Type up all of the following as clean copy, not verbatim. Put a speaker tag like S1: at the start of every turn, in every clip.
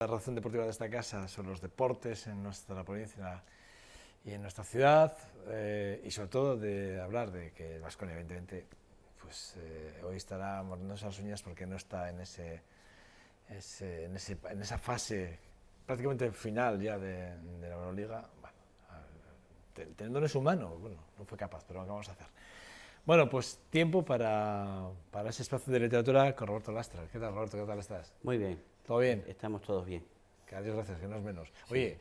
S1: redacción deportiva de esta casa sobre los deportes en nuestra provincia y en nuestra ciudad, y sobre todo de hablar de que el Baskonia, evidentemente, pues hoy estará mordiéndose las uñas porque no está en esa fase prácticamente final ya de la Euroliga. Bueno, teniendo en su mano, bueno, no fue capaz, pero ¿qué vamos a hacer? Bueno, pues tiempo para ese espacio de literatura con Roberto Lastra. ¿Qué tal, Roberto? ¿Qué tal estás?
S2: Muy bien.
S1: ¿Todo bien?
S2: Estamos todos bien.
S1: Que a Dios gracias, que no es menos.
S2: Sí.
S1: Oye,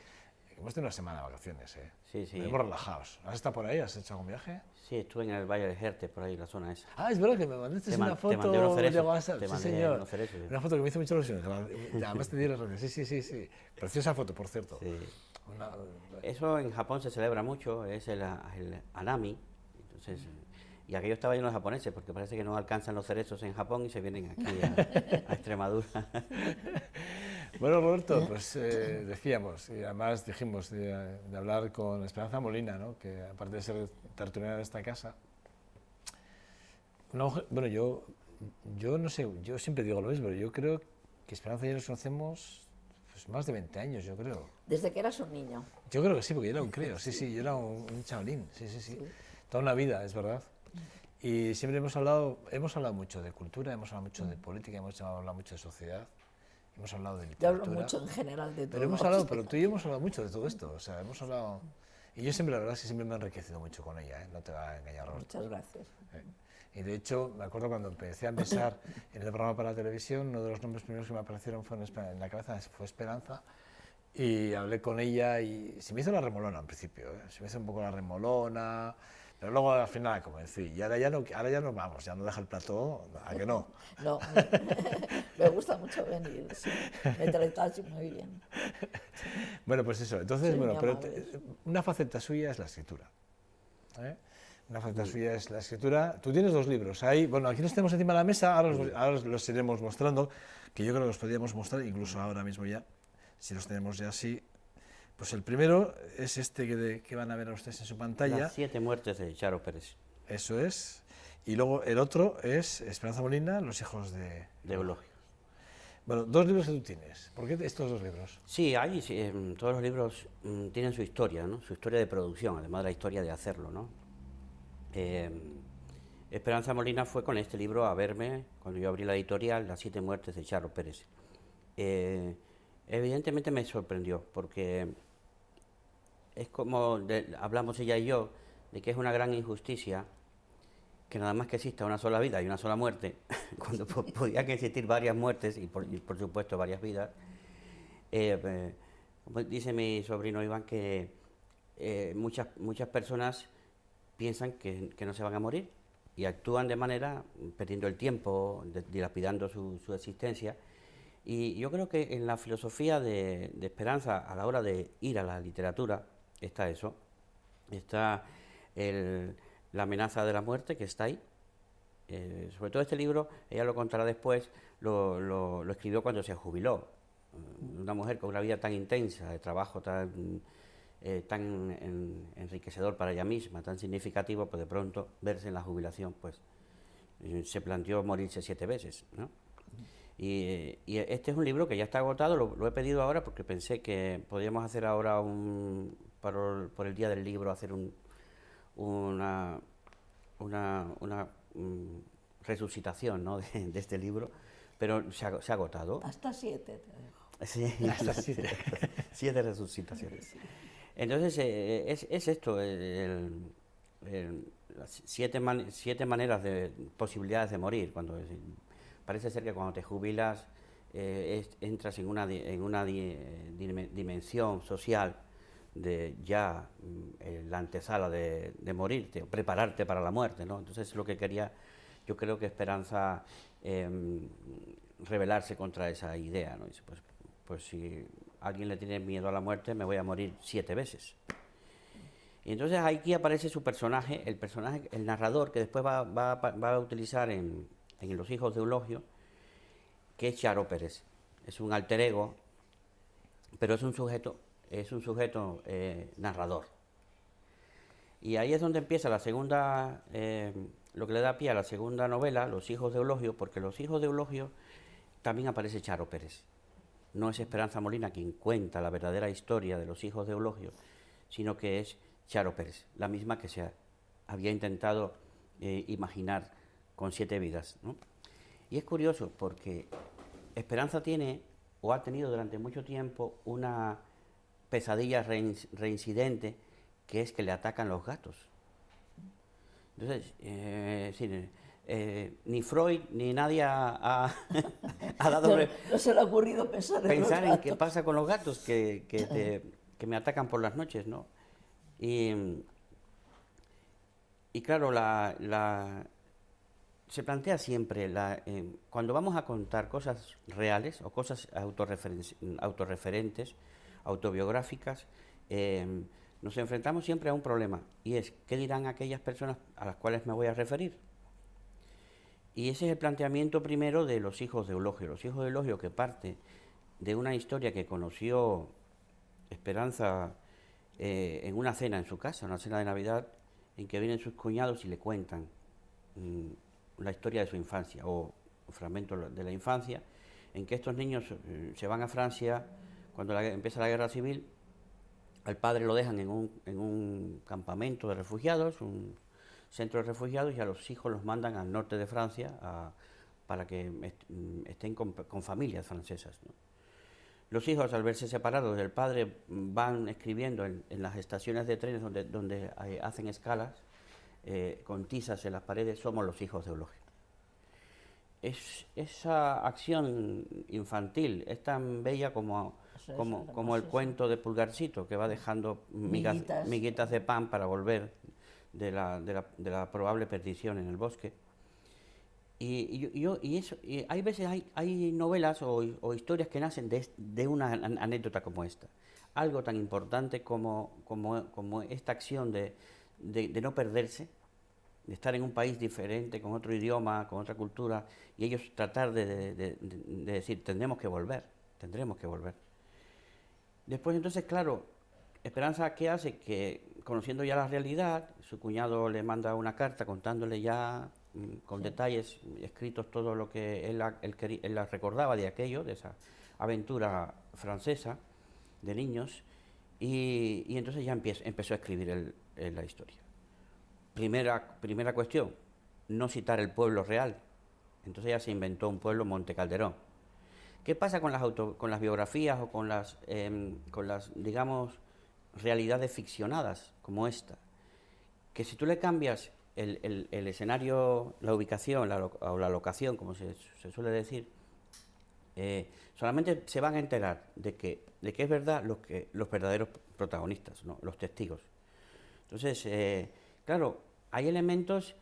S1: hemos tenido una semana de vacaciones, ¿eh?
S2: Sí, sí.
S1: Hemos relajados. ¿Has estado por ahí? ¿Has hecho algún viaje?
S2: Sí, estuve en el Valle de Jerte, por ahí, la zona esa.
S1: Ah, es verdad que me mandaste una foto
S2: te mandé unos cerezos,
S1: de WhatsApp.
S2: te
S1: Sí,
S2: mandé
S1: señor.
S2: unos cerezos.
S1: Una foto que me hizo mucha ilusión. Además te di las gracias. Sí. Preciosa foto, por cierto.
S2: Sí.
S1: Una-
S2: Eso en Japón se celebra mucho, es el Hanami. Entonces, y aquello estaba lleno de japoneses, porque parece que no alcanzan los cerezos en Japón y se vienen aquí a Extremadura.
S1: Bueno, Roberto, pues decíamos, y además dijimos de hablar con Esperanza Molina, ¿no? Que aparte de ser tertuliana de esta casa, bueno, yo no sé, yo siempre digo lo mismo, pero yo creo que Esperanza y yo nos conocemos pues, más de 20 años, yo creo.
S3: Desde que eras un niño.
S1: Yo creo que sí, porque yo era un crío, sí, yo era un chavalín, sí. Toda una vida, es verdad. Y siempre hemos hablado mucho de cultura, hemos hablado mucho de política, hemos hablado mucho de sociedad, hemos hablado de
S3: Yo
S1: literatura.
S3: hablo mucho en general de todo.
S1: Pero tú y yo hemos hablado mucho de todo esto, o sea, hemos hablado... Y yo siempre, la verdad es que siempre me he enriquecido mucho con ella, ¿eh? No te va a engañar, Roberto.
S3: Muchas gracias.
S1: Y de hecho, me acuerdo cuando empecé a pensar en el programa para la televisión, uno de los nombres primeros que me aparecieron en la cabeza fue Esperanza, y hablé con ella y se me hizo la remolona al principio, ¿eh? Se me hizo un poco la remolona, pero luego al final la convencí. Y ahora ya no vamos, ya no deja el plató, ¿a que no?
S3: No, me gusta mucho venir, sí. Me tratas muy bien.
S1: Bueno, pues eso. Entonces,
S3: Sí,
S1: bueno,
S3: muy
S1: pero
S3: amables.
S1: una faceta suya es la escritura. ¿Eh? Una faceta suya es la escritura. Tú tienes 2 libros. Ahí, bueno, aquí los tenemos encima de la mesa, ahora los iremos mostrando, que yo creo que los podríamos mostrar incluso ahora mismo ya, si los tenemos ya así. Pues el primero es este que van a ver ustedes en su pantalla.
S2: Las 7 muertes de Charo Pérez,
S1: Eso es. Y luego el otro es Esperanza Molina, Los hijos de...
S2: de Eulogio.
S1: Bueno, 2 libros que tú tienes. ¿Por qué estos 2 libros?
S2: Sí, todos los libros tienen su historia, ¿no? Su historia de producción, además de la historia de hacerlo, ¿no? Esperanza Molina fue con este libro a verme cuando yo abrí la editorial, Las 7 muertes de Charo Pérez. Evidentemente me sorprendió, porque es como hablamos ella y yo, de que es una gran injusticia que nada más que exista una sola vida y una sola muerte, cuando podía que existir varias muertes y por supuesto varias vidas. Como dice mi sobrino Iván, que muchas personas piensan que no se van a morir y actúan de manera perdiendo el tiempo, dilapidando su existencia. Y yo creo que en la filosofía de Esperanza, a la hora de ir a la literatura, está eso, está la amenaza de la muerte, que está ahí. Sobre todo este libro, ella lo contará después, lo escribió cuando se jubiló. Una mujer con una vida tan intensa, de trabajo tan enriquecedor para ella misma, tan significativo, pues de pronto verse en la jubilación, pues se planteó morirse 7 veces, ¿no? Y este es un libro que ya está agotado, lo he pedido ahora porque pensé que podríamos hacer ahora por el Día del Libro, hacer una resucitación, ¿no? de este libro, pero se ha agotado.
S3: Hasta 7 te dejo.
S2: Sí,
S1: Hasta 7.
S2: 7 resucitaciones. Entonces es esto, las 7 maneras de posibilidades de morir. Parece ser que cuando te jubilas entras en una dimensión social de ya la antesala de morirte, prepararte para la muerte, ¿no? Entonces lo que quería, yo creo que Esperanza, rebelarse contra esa idea, ¿no? Dice, pues si alguien le tiene miedo a la muerte, me voy a morir 7 veces. Y entonces aquí aparece su personaje, el narrador, que después va a utilizar en Los hijos de Eulogio, que es Charo Pérez. Es un alter ego, pero es un sujeto narrador. Y ahí es donde empieza la segunda, lo que le da pie a la segunda novela, Los hijos de Eulogio, porque Los hijos de Eulogio también aparece Charo Pérez. no es Esperanza Molina quien cuenta la verdadera historia de los hijos de Eulogio, sino que es Charo Pérez, la misma que se había intentado imaginar con 7 vidas, ¿no? Y es curioso porque Esperanza tiene o ha tenido durante mucho tiempo una pesadilla reincidente, que es que le atacan los gatos. Entonces, sí, ni Freud ni nadie ha dado
S3: no se le ha ocurrido pensar
S2: en qué pasa con los gatos que me atacan por las noches, ¿no? Y claro, se plantea siempre, cuando vamos a contar cosas reales o cosas autorreferentes, autobiográficas, nos enfrentamos siempre a un problema, y es, ¿qué dirán aquellas personas a las cuales me voy a referir? Y ese es el planteamiento primero de Los hijos de Eulogio. Los hijos de Eulogio, que parte de una historia que conoció Esperanza en una cena en su casa, una cena de Navidad, en que vienen sus cuñados y le cuentan la historia de su infancia, o fragmentos de la infancia, en que estos niños se van a Francia cuando empieza la guerra civil. Al padre lo dejan en un campamento de refugiados, un centro de refugiados, y a los hijos los mandan al norte de Francia para que estén con familias francesas, ¿no? Los hijos, al verse separados del padre, van escribiendo en las estaciones de trenes donde hacen escalas, con tizas en las paredes: somos los hijos de Eulogio. Esa acción infantil es tan bella como el cuento de Pulgarcito, que va dejando miguitas de pan para volver de la probable perdición en el bosque. Y hay veces hay novelas o historias que nacen de una anécdota como esta. Algo tan importante como esta acción de no perderse, de estar en un país diferente, con otro idioma, con otra cultura, y ellos tratar de decir, tendremos que volver. Después, entonces, claro, Esperanza, ¿qué hace? Que, conociendo ya la realidad, su cuñado le manda una carta contándole ya con detalles escritos todo lo que él la recordaba de aquello, de esa aventura francesa de niños, y entonces ya empezó a escribir la historia. Primera cuestión, no citar el pueblo real. Entonces ya se inventó un pueblo, Monte Calderón. ¿Qué pasa con las biografías o con las digamos, realidades ficcionadas como esta? Que si tú le cambias el escenario, la ubicación o la locación, como se suele decir, solamente se van a enterar de que es verdad los verdaderos protagonistas, ¿no? Los testigos. Entonces, claro, hay elementos,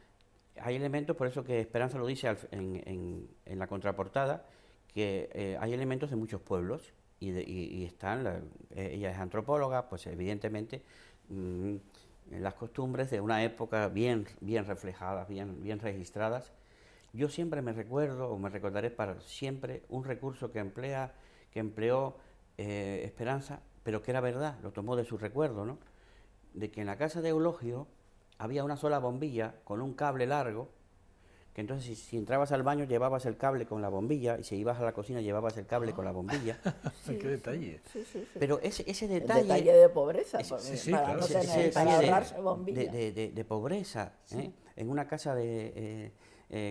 S2: por eso que Esperanza lo dice en la contraportada, que hay elementos de muchos pueblos, y están, ella es antropóloga, pues evidentemente las costumbres de una época bien reflejadas, bien registradas. Yo siempre me recordaré para siempre un recurso que empleó Esperanza, pero que era verdad, lo tomó de su recuerdo, ¿no? De que en la casa de Eulogio había una sola bombilla con un cable largo, que entonces si entrabas al baño llevabas el cable con la bombilla, y si ibas a la cocina llevabas el cable con la bombilla.
S1: Sí. ¡Qué detalle!
S3: Sí.
S2: Pero ese detalle...
S3: El detalle de pobreza,
S1: claro.
S3: no tener, para ahorrarse bombilla.
S2: De pobreza, ¿eh? En una casa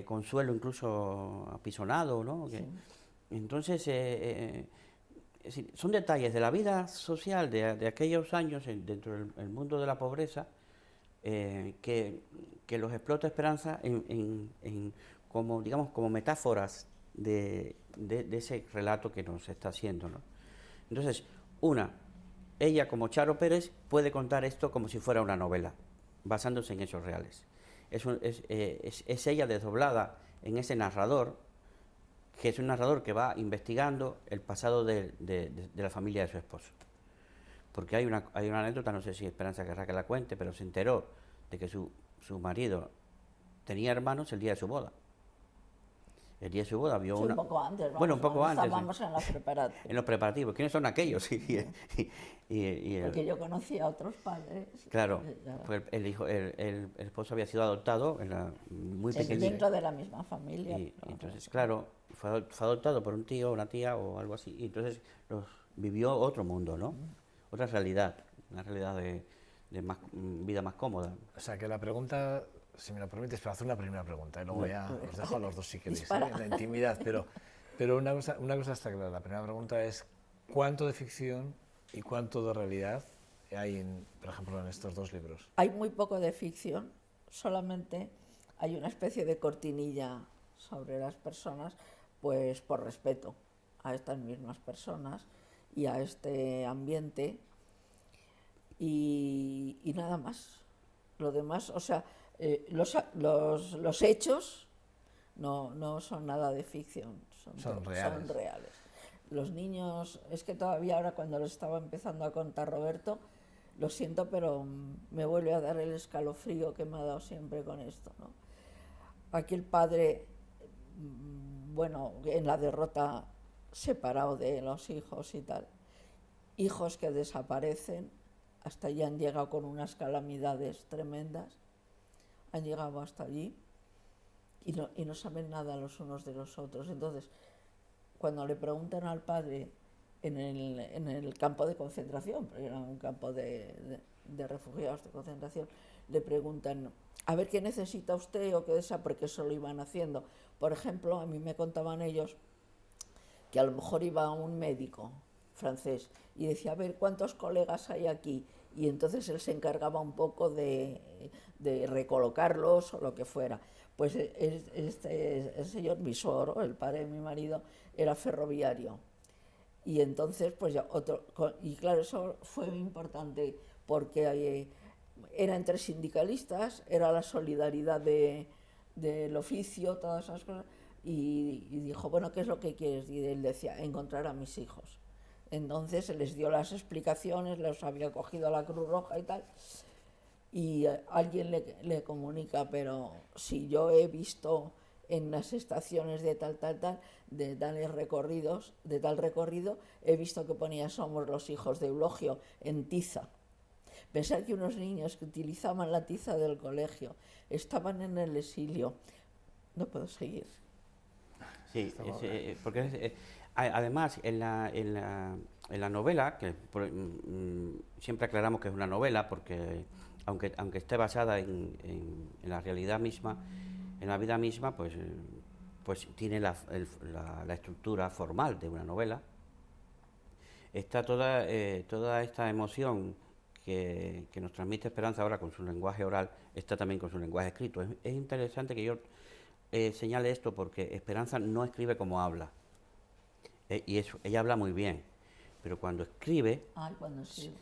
S2: con suelo incluso apisonado, ¿no? Entonces, son detalles de la vida social de aquellos años dentro del mundo de la pobreza, que los explota Esperanza como, digamos, como metáforas de ese relato que nos está haciendo, ¿no? Entonces, ella como Charo Pérez puede contar esto como si fuera una novela, basándose en hechos reales. Es ella desdoblada en ese narrador, que es un narrador que va investigando el pasado de la familia de su esposo. Porque hay una anécdota, no sé si Esperanza querrá que la cuente, pero se enteró de que su marido tenía hermanos el día de su boda. el día de su boda vio
S3: Sí,
S2: una...
S3: un poco antes, vamos,
S2: Bueno, un poco antes.
S3: estábamos en la preparativa.
S2: En los preparativos. ¿Quiénes son aquellos? Y
S3: Porque yo conocía a otros padres.
S2: claro,
S3: Ya.
S2: pues el hijo, el esposo había sido adoptado muy pequeño.
S3: Dentro de la misma familia.
S2: Y entonces, claro, fue adoptado por un tío o una tía o algo así. Y entonces vivió otro mundo, ¿no? Otra realidad, una realidad de vida más cómoda.
S1: O sea, que la pregunta, si me lo permites, pero hacer una primera pregunta y luego ya os dejo a los dos si queréis,
S3: Dispara.
S1: en la intimidad. Pero una cosa está clara. La primera pregunta es, ¿cuánto de ficción y cuánto de realidad hay, por ejemplo, en estos dos libros?
S3: Hay muy poco de ficción, solamente hay una especie de cortinilla sobre las personas, pues por respeto a estas mismas personas y a este ambiente y nada más. Lo demás, o sea, los hechos no son nada de ficción,
S1: Son reales.
S3: son reales. Los niños, es que todavía ahora cuando lo estaba empezando a contar Roberto, lo siento, pero me vuelve a dar el escalofrío que me ha dado siempre con esto, ¿no? Aquí el padre, bueno, en la derrota separado de los hijos y tal, hijos que desaparecen, hasta allí han llegado con unas calamidades tremendas, han llegado hasta allí y no saben nada los unos de los otros. Entonces, cuando le preguntan al padre en el campo de concentración, porque era un campo de refugiados de concentración, le preguntan, a ver qué necesita usted o qué desea, porque eso lo iban haciendo. Por ejemplo, a mí me contaban ellos que a lo mejor iba un médico francés y decía, a ver, ¿cuántos colegas hay aquí? Y entonces él se encargaba un poco de recolocarlos o lo que fuera. Pues el señor Visoro, el padre de mi marido, era ferroviario. Y entonces, pues ya y claro, eso fue muy importante porque era entre sindicalistas, era la solidaridad del oficio, todas esas cosas. Y dijo, bueno, ¿qué es lo que quieres? Y él decía, encontrar a mis hijos. Entonces les dio las explicaciones, los había cogido a la Cruz Roja y tal. Y alguien le comunica, pero si yo he visto en las estaciones de tal, de tales recorridos, de tal recorrido, he visto que ponía somos los hijos de Eulogio en tiza. Pensar que unos niños que utilizaban la tiza del colegio estaban en el exilio. No puedo seguir.
S2: Sí, porque además en la novela, que siempre aclaramos que es una novela, porque aunque esté basada en la realidad misma, en la vida misma, pues tiene la estructura formal de una novela. Está toda esta emoción que nos transmite Esperanza ahora con su lenguaje oral, está también con su lenguaje escrito. Es interesante que yo señale esto porque Esperanza no escribe como habla. Y eso, ella habla muy bien, pero cuando escribe,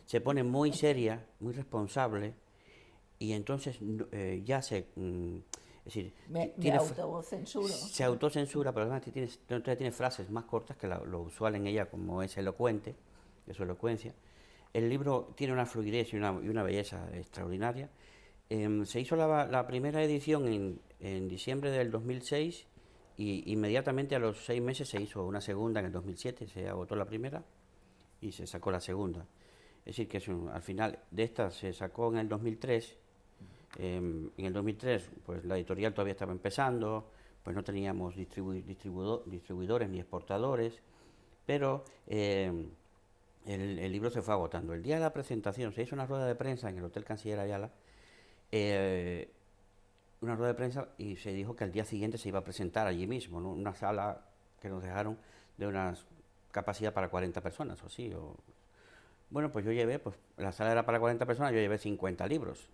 S2: se pone muy seria, muy responsable, y entonces ya es decir,
S3: me autocensuro.
S2: Se autocensura, pero además tiene frases más cortas que lo usual en ella, como es elocuente, de su elocuencia. El libro tiene una fluidez y una belleza extraordinaria. Se hizo la primera edición en diciembre del 2006 y inmediatamente a los 6 meses se hizo una segunda en el 2007, se agotó la primera y se sacó la segunda. Es decir, que al final de esta se sacó en el 2003. En el 2003 pues la editorial todavía estaba empezando, pues no teníamos distribuidores ni exportadores, pero el libro se fue agotando. El día de la presentación se hizo una rueda de prensa en el Hotel Canciller Ayala, una rueda de prensa, y se dijo que al día siguiente se iba a presentar allí mismo, ¿no? Una sala que nos dejaron de una capacidad para 40 personas o así. Bueno, pues yo llevé, pues la sala era para 40 personas, yo llevé 50 libros.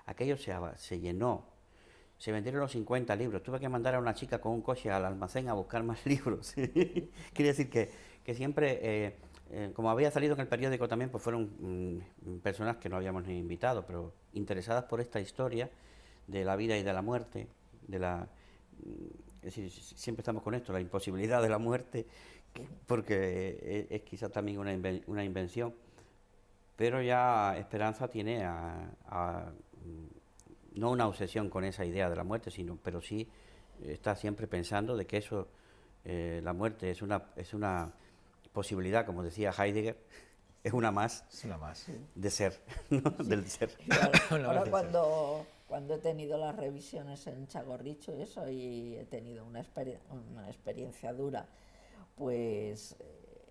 S2: Aquello se llenó, se vendieron los 50 libros. Tuve que mandar a una chica con un coche al almacén a buscar más libros. Quiere decir que siempre, como había salido en el periódico también, pues fueron personas que no habíamos ni invitado, pero interesadas por esta historia de la vida y de la muerte, es decir, siempre estamos con esto, la imposibilidad de la muerte, porque es quizá también una invención. Pero ya Esperanza tiene no una obsesión con esa idea de la muerte, pero sí está siempre pensando de que eso, la muerte es una posibilidad, como decía Heidegger, es una más
S1: Es una más.
S2: de ser, ¿no? Del ser.
S3: Y ahora,
S1: Una
S3: ahora
S1: vez
S3: cuando he tenido las revisiones en Txagorritxu y eso, y he tenido una experiencia dura, pues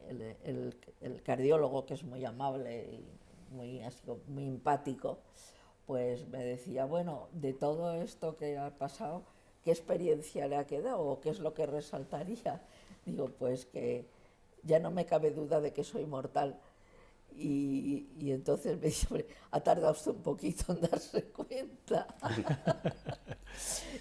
S3: el cardiólogo, que es muy amable y muy empático, pues me decía, bueno, de todo esto que ha pasado, ¿qué experiencia le ha quedado o qué es lo que resaltaría? Digo, pues que ya no me cabe duda de que soy mortal. Y entonces me dice, hombre, ha tardado usted un poquito en darse cuenta.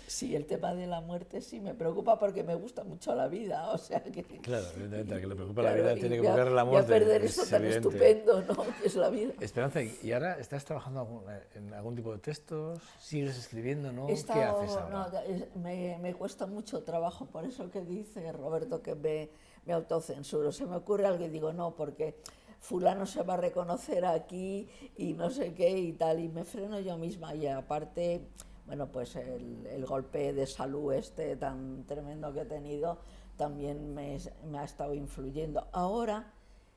S3: Sí, el tema de la muerte sí me preocupa porque me gusta mucho la vida, o sea que...
S1: Claro, evidentemente, al que le preocupa
S3: Claro,
S1: la vida
S3: y
S1: tiene que
S3: voy a-
S1: preocuparle la
S3: voy a
S1: muerte.
S3: perder
S1: es
S3: eso tan
S1: evidente.
S3: estupendo, ¿no? Que es la vida.
S1: Esperanza, ¿y ahora estás trabajando en algún tipo de textos? ¿Sigues escribiendo, no?
S3: He
S1: ¿Qué
S3: estado-
S1: haces ahora?
S3: no, me cuesta mucho trabajo, por eso que dice Roberto que me autocensuro. Se me ocurre algo y digo, no, porque fulano se va a reconocer aquí y no sé qué y tal, y me freno yo misma. Y aparte, bueno, pues el golpe de salud este tan tremendo que he tenido también me ha estado influyendo. Ahora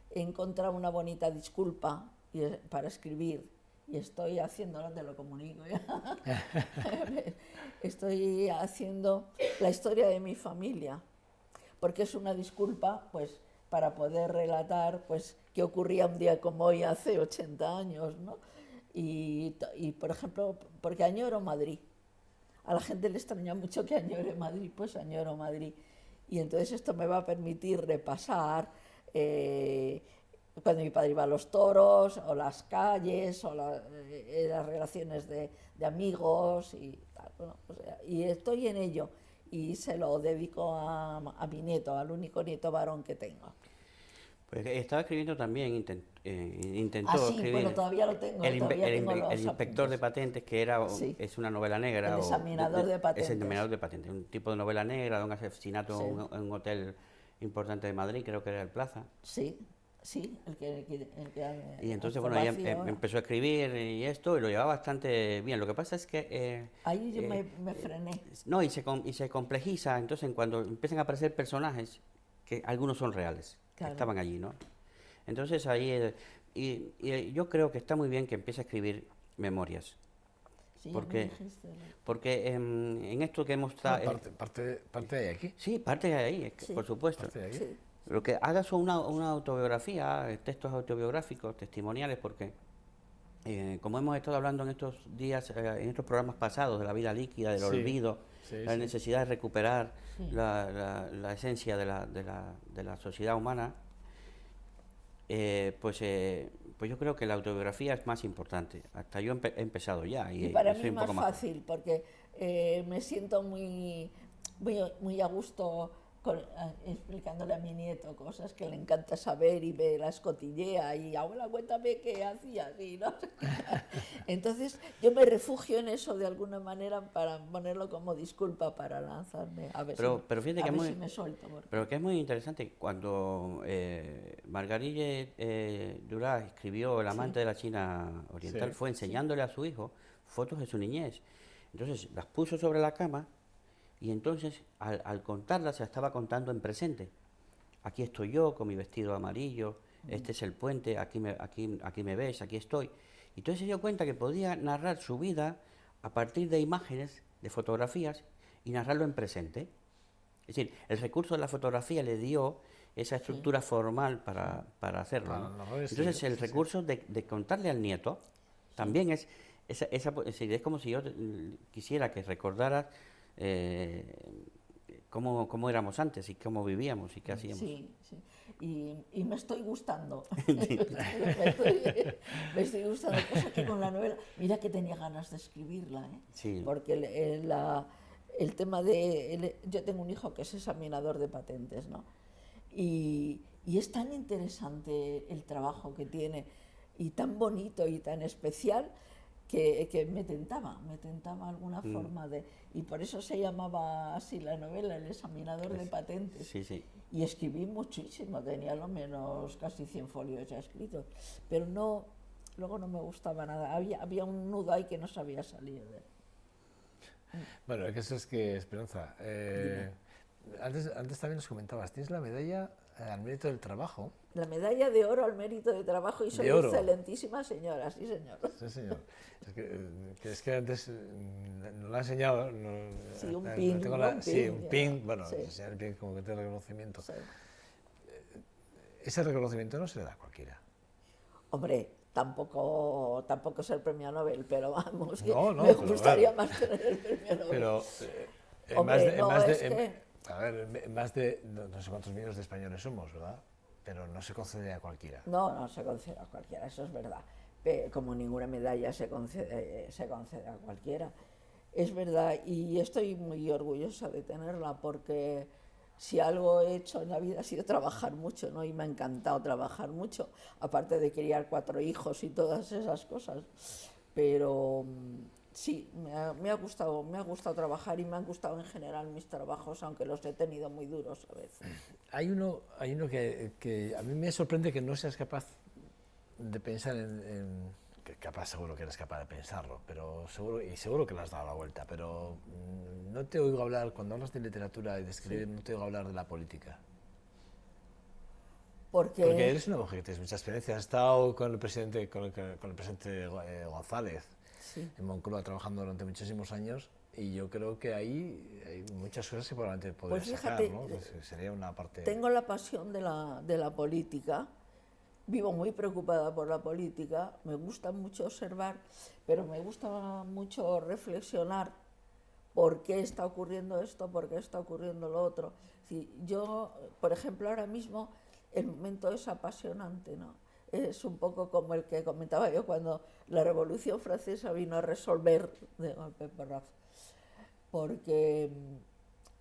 S3: he encontrado una bonita disculpa para escribir y estoy haciéndolo, te lo comunico ya. Estoy haciendo la historia de mi familia, porque es una disculpa, pues, para poder relatar, pues, qué ocurría un día como hoy hace 80 años, ¿no? Y por ejemplo, porque añoro Madrid. A la gente le extraña mucho que añore Madrid, pues añoro Madrid. Y entonces esto me va a permitir repasar cuando mi padre iba a los toros, o las calles, o las relaciones de amigos y tal. Bueno, o sea, y estoy en ello y se lo dedico a mi nieto, al único nieto varón que tengo.
S2: Pues estaba escribiendo también, intentó
S3: Ah, sí,
S2: escribir
S3: bueno, todavía lo tengo, todavía tengo los
S2: el inspector de
S3: apuntes.
S2: patentes, que
S3: Sí.
S2: es una novela negra.
S3: El examinador de patentes.
S2: Es el examinador de patentes, un tipo de novela negra, de un asesinato
S3: Sí.
S2: en un hotel importante de Madrid, creo que era el Plaza.
S3: Sí, sí,
S2: Y entonces,
S3: fue
S2: bueno, ella
S3: vacío ahora.
S2: empezó a escribir y esto, y lo llevaba bastante bien. Lo que pasa es que...
S3: Ahí yo me frené.
S2: no, y se complejiza, entonces cuando empiezan a aparecer personajes, que algunos son reales, que
S3: Claro.
S2: estaban allí, ¿no? Entonces ahí, yo creo que está muy bien que empiece a escribir memorias,
S3: Sí,
S2: porque-
S3: ya me dijiste, ¿no?
S2: porque en esto que hemos
S1: Ah,
S2: estado...
S1: parte de aquí.
S2: sí, parte de ahí,
S3: Sí.
S2: por supuesto.
S1: Parte de aquí.
S3: Sí,
S2: Lo que hagas una autobiografía, textos autobiográficos, testimoniales, porque como hemos estado hablando en estos días, en estos programas pasados, de la vida líquida, del
S1: Sí,
S2: olvido,
S1: sí,
S2: la
S1: sí.
S2: necesidad de recuperar
S3: Sí.
S2: la esencia de la sociedad humana, pues yo creo que la autobiografía es más importante. Hasta yo he empezado ya
S3: y
S2: y
S3: para
S2: soy
S3: mí
S2: un
S3: más
S2: poco más...
S3: fácil, porque me siento muy a gusto explicándole a mi nieto cosas que le encanta saber y me las cotillea y abuela, cuéntame qué hacías y no sé qué. Entonces yo me refugio en eso de alguna manera para ponerlo como disculpa para lanzarme a ver,
S2: Pero fíjate
S3: a
S2: que
S3: ver
S2: es muy...
S3: si me suelto.
S2: Pero que es muy interesante, cuando Margarille Duras escribió El amante de la China oriental,
S1: Sí.
S2: fue enseñándole a su hijo fotos de su niñez. Entonces las puso sobre la cama y entonces al contarlas se estaba contando en presente. Aquí estoy yo con mi vestido amarillo, este es el puente, aquí me ves, aquí estoy. Y entonces se dio cuenta que podía narrar su vida a partir de imágenes, de fotografías, y narrarlo en presente. Es decir, el recurso de la fotografía le dio esa estructura formal para hacerlo,
S1: Para
S2: ¿no?
S1: narrar, sí,
S2: Entonces, el
S1: sí, sí.
S2: recurso de contarle al nieto también es... es decir, es como si yo quisiera que recordaras cómo éramos antes y cómo vivíamos y qué hacíamos.
S3: Sí, sí. Y me estoy gustando. me estoy gustando. Cosa que con la novela, mira que tenía ganas de escribirla, ¿eh?
S2: Sí.
S3: Porque el tema yo tengo un hijo que es examinador de patentes, ¿no? Y es tan interesante el trabajo que tiene y tan bonito y tan especial que me tentaba alguna forma de... Y por eso se llamaba así la novela, El examinador de patentes.
S2: Sí, sí.
S3: Y escribí muchísimo, tenía lo menos casi 100 folios ya escritos, pero luego no me gustaba nada, había un nudo ahí que no sabía salir de él.
S1: Bueno, que eso es que, Esperanza, antes también nos comentabas, tienes la medalla al mérito del trabajo.
S3: La medalla de oro al mérito de trabajo y soy excelentísima señora, sí señor.
S1: Sí señor. Es que antes nos lo ha enseñado.
S3: Sí, un pin.
S1: Sí, un pin, bueno, sí. Enseñar el pin como que te reconocimiento. Sí. Ese reconocimiento no se le da a cualquiera.
S3: Hombre, tampoco es el premio Nobel, pero vamos,
S1: me
S3: gustaría más tener el premio Nobel.
S1: Pero
S3: hombre,
S1: más de no sé cuántos millones de españoles somos, ¿verdad? Pero no se concede a cualquiera.
S3: No se concede a cualquiera, eso es verdad. Como ninguna medalla se concede a cualquiera. Es verdad, y estoy muy orgullosa de tenerla porque si algo he hecho en la vida ha sido trabajar mucho, ¿no? Y me ha encantado trabajar mucho, aparte de criar 4 hijos y todas esas cosas. Pero sí, me ha gustado trabajar y me han gustado en general mis trabajos, aunque los he tenido muy duros a veces.
S1: Hay uno que a mí me sorprende que no seas capaz de pensar que capaz seguro que eres capaz de pensarlo, pero seguro que le has dado la vuelta, pero no te oigo hablar, cuando hablas de literatura y de escribir, no te oigo hablar de la política. Porque eres una mujer que tienes mucha experiencia, has estado con el presidente González, sí, en Moncloa trabajando durante muchísimos años, y yo creo que ahí hay muchas cosas que probablemente podrías sacar, ¿no? Sería una parte...
S3: Tengo la pasión de la política. Vivo muy preocupada por la política, me gusta mucho observar, pero me gusta mucho reflexionar por qué está ocurriendo esto, por qué está ocurriendo lo otro. Yo, por ejemplo, ahora mismo el momento es apasionante, ¿no? Es un poco como el que comentaba yo cuando la Revolución Francesa vino a resolver de golpe porrazo, porque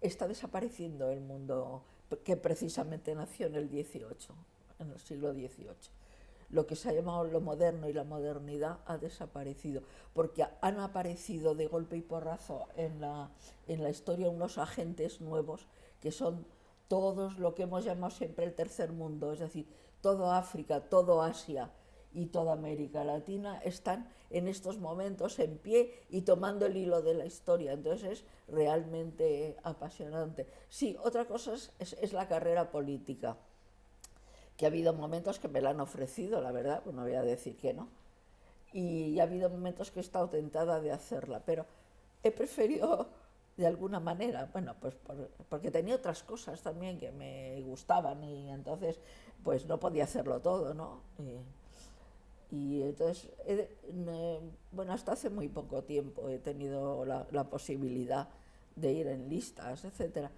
S3: está desapareciendo el mundo que precisamente nació en el 18. En el siglo XVIII. Lo que se ha llamado lo moderno y la modernidad ha desaparecido, porque han aparecido de golpe y porrazo en la historia unos agentes nuevos, que son todos lo que hemos llamado siempre el tercer mundo, es decir, todo África, todo Asia y toda América Latina están en estos momentos en pie y tomando el hilo de la historia, entonces es realmente apasionante. Sí, otra cosa es la carrera política, que ha habido momentos que me la han ofrecido, la verdad, pues no voy a decir que no, y ha habido momentos que he estado tentada de hacerla, pero he preferido de alguna manera, bueno, pues porque tenía otras cosas también que me gustaban y entonces pues no podía hacerlo todo, ¿no? Y entonces, bueno, hasta hace muy poco tiempo he tenido la posibilidad de ir en listas, etcétera,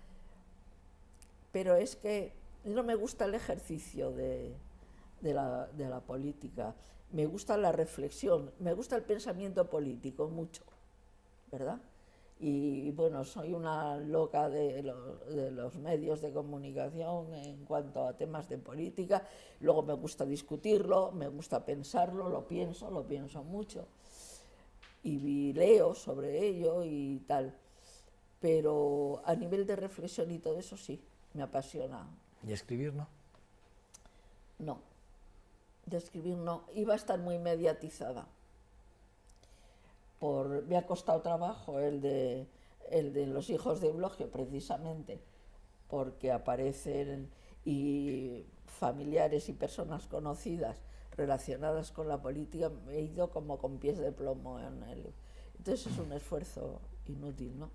S3: pero es que no me gusta el ejercicio de la política, me gusta la reflexión, me gusta el pensamiento político mucho, ¿verdad? Y bueno, soy una loca de los medios de comunicación en cuanto a temas de política, luego me gusta discutirlo, me gusta pensarlo, lo pienso mucho y leo sobre ello y tal, pero a nivel de reflexión y todo eso sí, me apasiona.
S1: ¿Y escribir no?
S3: No, de escribir no. Iba a estar muy mediatizada. Me ha costado trabajo el de Los hijos de Eulogio, precisamente, porque aparecen y familiares y personas conocidas relacionadas con la política, he ido como con pies de plomo en él. Entonces es un esfuerzo inútil, ¿no?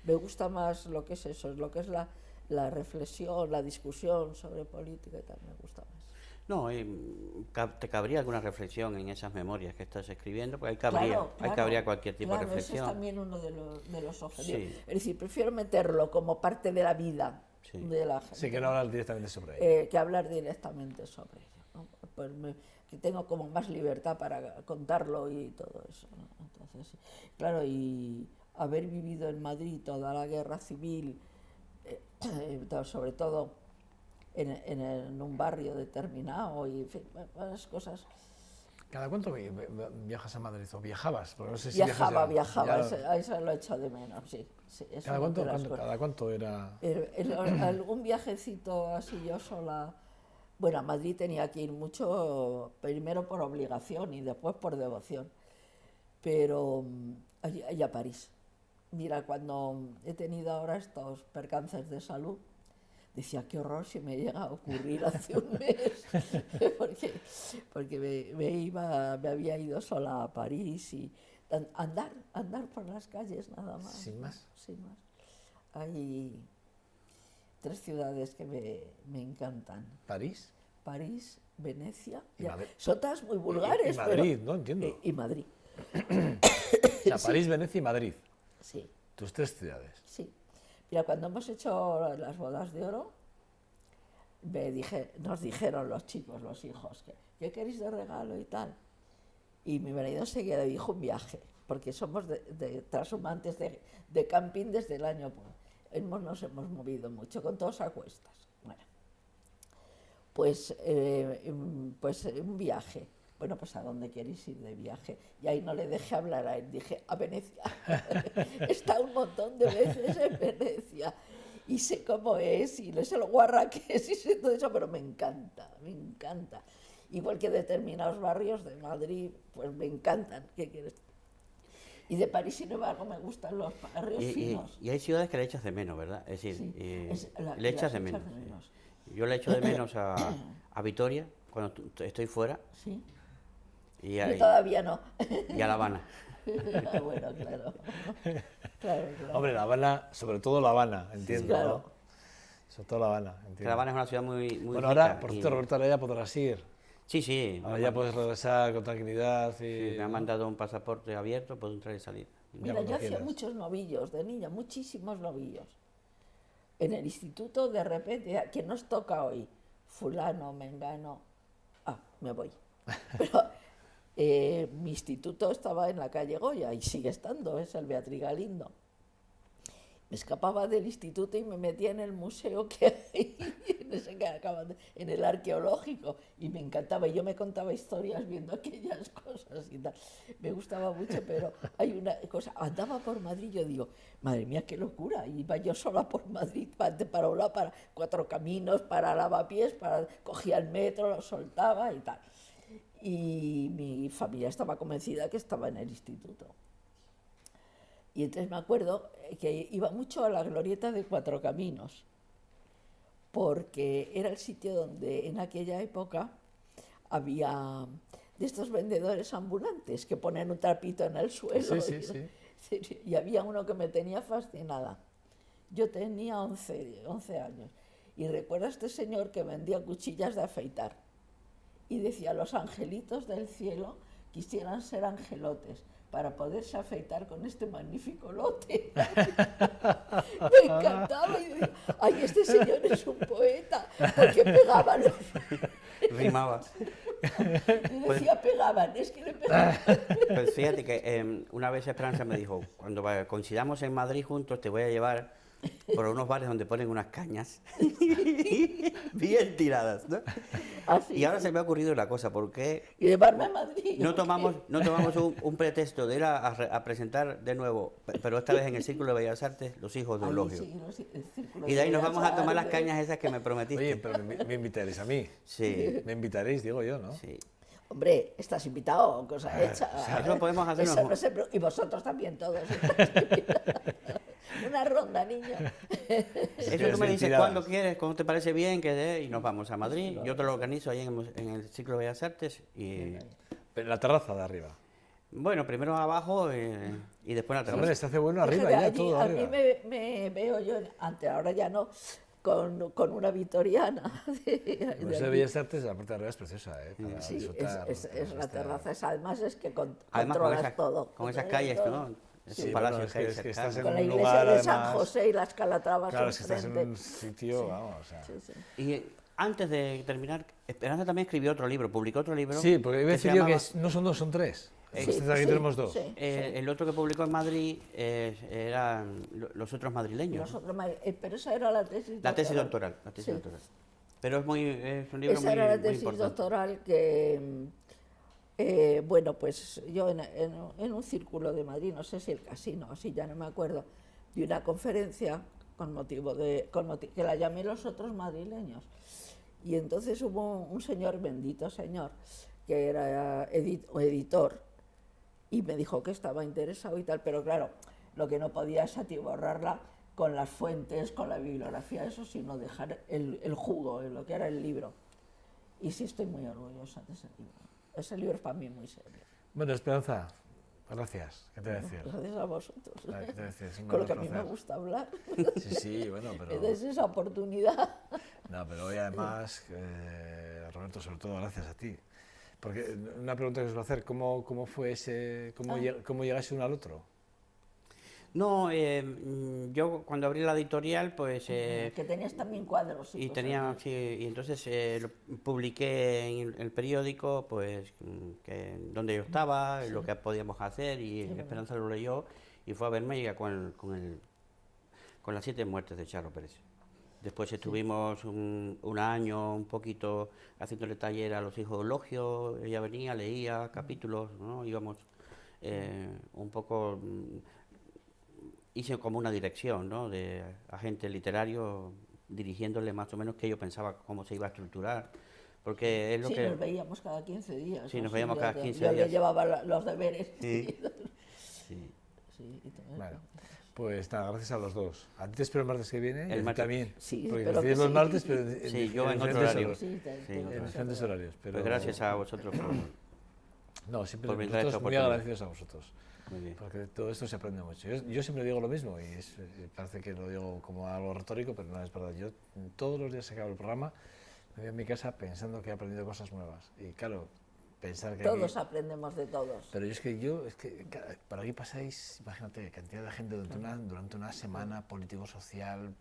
S3: Me gusta más lo que es eso, es lo que es la reflexión, la discusión sobre política y tal, me gusta más.
S2: No, ¿te cabría alguna reflexión en esas memorias que estás escribiendo? Porque ahí cabría cualquier tipo de reflexión.
S3: Ese es también uno de los objetivos. Sí. Es decir, prefiero meterlo como parte de la vida de la gente.
S1: Sí, que no hablar directamente sobre ello.
S3: Que hablar directamente sobre ello, ¿no? Pues que tengo como más libertad para contarlo y todo eso, ¿no? Entonces, claro, y haber vivido en Madrid toda la guerra civil, sobre todo en un barrio determinado y en fin, varias cosas.
S1: ¿Cada cuánto viajas a Madrid o viajabas? Porque no sé si
S3: viajaba, eso lo he hecho de menos, sí.
S1: ¿Cada cuánto era?
S3: Algún viajecito así yo sola. Bueno, a Madrid tenía que ir mucho, primero por obligación y después por devoción, pero allí a París. Mira, cuando he tenido ahora estos percances de salud, decía, qué horror si me llega a ocurrir hace un mes, porque me había ido sola a París y andar por las calles nada más.
S1: Sin más.
S3: Sin más. Hay 3 ciudades que me encantan.
S1: París.
S3: París, Venecia,
S1: Y Madrid.
S3: son todas muy vulgares.
S1: Y Madrid,
S3: pero,
S1: ¿no? Entiendo.
S3: y Madrid,
S1: O sea, París, Venecia y Madrid.
S3: sí,
S1: Tus 3 ciudades.
S3: sí. Mira, cuando hemos hecho las bodas de oro, nos dijeron los chicos, los hijos, ¿qué queréis de regalo y tal? Y mi marido enseguida dijo un viaje, porque somos de transhumantes de camping desde el año. Nos hemos movido mucho, con todos a cuestas. Bueno, pues un viaje. Bueno, pues ¿a dónde queréis ir de viaje? Y ahí no le dejé hablar a él, dije, a Venecia. Está un montón de veces en Venecia. Y sé cómo es, y sé lo guarra que es, y sé todo eso, pero me encanta, me encanta. Igual que determinados barrios de Madrid, pues me encantan. ¿Qué quieres? Y de París, sin embargo, me gustan los barrios finos.
S2: Y hay ciudades que le echas de menos, ¿verdad? Es decir,
S3: Sí,
S2: le echas de menos. Sí. Yo le echo de menos a Vitoria, cuando estoy fuera.
S3: Sí.
S2: Y
S3: Yo todavía no.
S2: Y a La Habana.
S3: Bueno, claro. Claro.
S1: Hombre, La Habana, sobre todo La Habana, entiendo.
S3: Sí, claro.
S1: ¿no? Sobre todo La Habana, entiendo.
S2: La Habana es una ciudad muy
S1: Bueno,
S2: rica
S1: ahora, por cierto,
S2: y-
S1: Roberto, ahora ya podrás ir.
S2: Sí.
S1: Ahora ya puedes regresar con tranquilidad
S2: Sí,
S1: y...
S2: me han mandado un pasaporte abierto, puedo entrar y salir.
S3: Mira,
S1: cuando
S3: yo hacía
S1: quieras.
S3: muchos novillos de niña, muchísimos novillos. En el instituto, de repente, ¿quién nos toca hoy? Fulano, mengano. Me voy. Pero mi instituto estaba en la calle Goya y sigue estando, es el Beatriz Galindo. Me escapaba del instituto y me metía en el museo que hay, en el arqueológico, y me encantaba. Y yo me contaba historias viendo aquellas cosas y tal. Me gustaba mucho, pero hay una cosa. Andaba por Madrid y yo digo, madre mía, qué locura. Iba yo sola por Madrid, para un lado, para Cuatro Caminos, para Lavapiés, cogía el metro, lo soltaba y tal. Y mi familia estaba convencida que estaba en el instituto. Y entonces me acuerdo que iba mucho a la glorieta de Cuatro Caminos, porque era el sitio donde en aquella época había de estos vendedores ambulantes que ponen un trapito en el suelo.
S1: Sí.
S3: Y había uno que me tenía fascinada. Yo tenía 11 años. Y recuerdo a este señor que vendía cuchillas de afeitar. Y decía, los angelitos del cielo quisieran ser angelotes para poderse afeitar con este magnífico lote. Me encantaba. Y decía, ay, este señor es un poeta, porque pegaba los...
S2: Rimaba.
S3: Y decía, pegaban, es que le pegaban.
S2: Pues fíjate que una vez Esperanza me dijo, cuando coincidamos en Madrid juntos te voy a llevar por unos bares donde ponen unas cañas bien tiradas, ¿no?
S3: Así.
S2: Y ahora se me ha ocurrido una cosa, ¿por qué
S3: Y llevarme a Madrid.
S2: no tomamos un pretexto de ir a presentar de nuevo, pero esta vez en el Círculo de Bellas Artes, Los Hijos de
S3: Ahí
S2: Eulogio?
S3: sí, el Círculo
S2: Y de ahí nos
S3: Bellas
S2: vamos a tomar las
S3: Artes.
S2: cañas esas que me prometiste.
S1: Oye, pero me invitaréis a mí.
S2: Sí,
S1: Me invitaréis, digo yo, ¿no?
S2: sí.
S3: Hombre, estás invitado, cosa hecha.
S2: Eso podemos hacer
S3: Eso
S2: unos-
S3: no se y vosotros también todos. Una ronda, niño.
S2: Eso
S1: que
S2: tú me
S1: es
S2: dices
S1: mentira.
S2: cuándo quieres, cuándo te parece bien, y nos vamos a Madrid. Yo te lo organizo ahí en el Círculo de Bellas Artes. Y
S1: En la terraza de arriba.
S2: bueno, primero abajo y después en la
S1: Hombre,
S2: terraza.
S1: se hace bueno arriba,
S3: Fíjate,
S1: ya
S3: allí,
S1: todo
S3: a
S1: arriba.
S3: mí me veo yo, antes, ahora ya no, con una vitoriana.
S1: El Museo de Bellas Artes, la parte de arriba es preciosa, ¿eh? Para
S3: Sí,
S1: disfrutar,
S3: es la
S1: está-
S3: terraza, además es que
S2: Además
S3: controlas todo.
S2: con esas
S3: controlas
S2: calles,
S3: todo.
S2: ¿no? Es
S1: Sí,
S2: un
S1: bueno,
S2: palacio
S1: es que-
S2: que hay
S1: es que
S2: cercano.
S1: estás en
S3: Con la
S1: un
S3: iglesia
S1: lugar,
S3: de San
S1: además-
S3: José y las Calatravas
S1: Claro, es que estás en
S3: enfrente.
S1: un sitio, vamos, o sea...
S3: Sí, sí.
S2: Y antes de terminar, Esperanza también escribió otro libro, publicó otro libro.
S1: Sí, porque iba a
S2: que se
S1: decir yo que
S2: llamaba-
S1: no son dos, son tres.
S3: Sí,
S1: Aquí tenemos dos.
S3: sí.
S2: El otro que publicó en Madrid eran Los otros madrileños.
S3: Nosotros, pero esa era la tesis
S2: La tesis doctoral. La tesis
S3: Sí.
S2: doctoral. Pero es un libro
S3: Esa
S2: muy,
S3: era la
S2: muy
S3: tesis
S2: importante.
S3: doctoral que, bueno, pues yo en un círculo de Madrid, no sé si el Casino, así ya no me acuerdo, di una conferencia que la llamé Los otros madrileños. Y entonces hubo un señor, bendito señor, que era editor, y me dijo que estaba interesado y tal, pero claro, lo que no podía es atiborrarla con las fuentes, con la bibliografía, eso, sino dejar el jugo, lo que era el libro. Y sí estoy muy orgullosa de ese libro. Ese libro es para mí muy serio.
S1: Bueno, Esperanza, gracias. ¿Qué te voy a decir?
S3: Gracias a vosotros.
S1: ¿Qué te voy a decir? Es un
S3: Con lo que a mí
S1: placer.
S3: me gusta hablar.
S1: Sí, sí, bueno, pero...
S3: Es esa oportunidad.
S1: No, pero hoy además, Roberto, sobre todo gracias a ti. Porque una pregunta que os voy a hacer, ¿cómo fue ese, cómo llegaste uno al otro?
S2: No, yo cuando abrí la editorial, pues...
S3: Que tenías también cuadros.
S2: y
S3: cosas.
S2: tenía, sí, y entonces lo publiqué en el periódico, pues, donde yo estaba, lo que podíamos hacer, y Esperanza lo leyó, y fue a verme con las 7 muertes de Charro Pérez. Después estuvimos un año un poquito haciéndole taller a los hijos de Eulogio, ella venía, leía capítulos, ¿no? Íbamos un poco, hice como una dirección, ¿no? De agente literario, dirigiéndole más o menos qué yo pensaba, cómo se iba a estructurar, porque es lo
S3: Sí,
S2: que...
S3: nos veíamos cada 15 días.
S2: Sí, nos
S3: así,
S2: veíamos cada 15
S3: yo
S2: días.
S3: le llevaba los deberes.
S2: Sí. Sí.
S3: Sí, y todo.
S1: Bueno, pues nada, gracias a los dos. A ti te espero el martes que viene, y a ti
S2: martes.
S1: también.
S3: Sí,
S1: porque
S3: espero que
S1: coincidimos
S3: sí.
S1: martes, pero en,
S2: Sí, yo en otro
S1: diferentes
S2: horario.
S1: horarios.
S3: Sí,
S2: Sí,
S1: En diferentes horarios. Pero
S2: Pues gracias a vosotros
S1: No, siempre
S2: por brindar esta
S1: nosotros muy
S2: oportunidad.
S1: agradecidos a vosotros.
S2: Muy bien.
S1: Porque de todo esto se aprende mucho. Yo siempre digo lo mismo y parece que lo digo como algo retórico, pero no es verdad. Yo todos los días que acabo el programa me voy a mi casa pensando que he aprendido cosas nuevas. Y claro, pensar que
S3: Todos
S1: aquí,
S3: aprendemos de todos.
S1: pero es que por aquí pasáis, imagínate, cantidad de gente durante una semana político-social,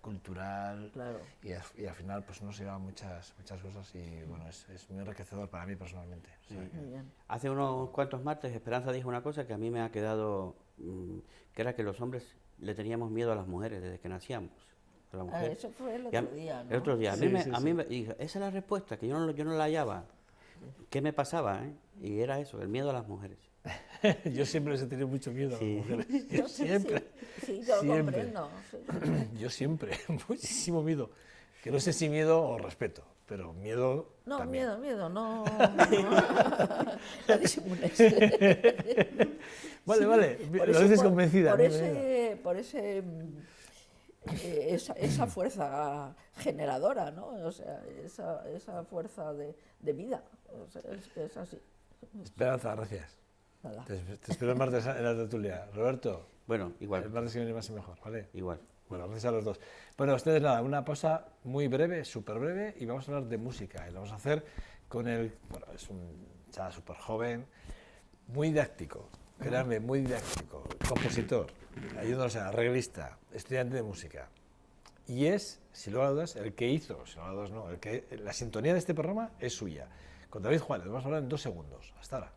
S1: cultural,
S3: Claro.
S1: y al final pues uno se lleva muchas cosas y bueno, es muy enriquecedor para mí personalmente. O sea,
S3: Muy bien.
S2: Hace unos cuantos martes Esperanza dijo una cosa que a mí me ha quedado, que era que los hombres le teníamos miedo a las mujeres desde que nacíamos. A la mujer.
S3: Eso fue el
S2: Y a-
S3: otro día, ¿no?
S2: El otro día. A mí,
S1: Sí,
S2: me,
S1: sí,
S2: a
S1: sí.
S2: mí me dijo, esa es la respuesta, que yo no la hallaba. ¿Qué me pasaba? Y era eso, el miedo a las mujeres.
S1: yo siempre les he tenido mucho miedo
S2: Sí.
S1: a las mujeres.
S3: Yo sí,
S1: Siempre.
S3: Sí, yo lo
S1: Siempre.
S3: comprendo. Sí.
S1: Yo siempre, muchísimo miedo. Que no sé si miedo o respeto, pero miedo
S3: No,
S1: también.
S3: miedo, no. No disimules.
S1: Vale, vale,
S3: Por
S1: lo
S3: eso,
S1: dices
S3: por-
S1: convencida.
S3: Por
S1: mira,
S3: ese, esa fuerza generadora, ¿no? O sea, esa fuerza de vida. O sea, es así.
S1: Esperanza, gracias.
S3: Nada.
S1: Te espero el martes en la tertulia. Roberto,
S2: Bueno,
S1: el
S2: igual,
S1: martes que viene más y mejor, ¿vale?
S2: igual.
S1: Bueno, gracias a los dos. Bueno, ustedes nada, una pausa muy breve, súper breve, y vamos a hablar de música. Y lo vamos a hacer con bueno, es un chaval súper joven, muy didáctico, créanme, muy didáctico, compositor, ayudándonos a arreglista, estudiante de música. Y es, si luego dudas, el que hizo, si luego dudas no, la sintonía de este programa es suya. Con David Juárez, vamos a hablar en 2 segundos. Hasta ahora.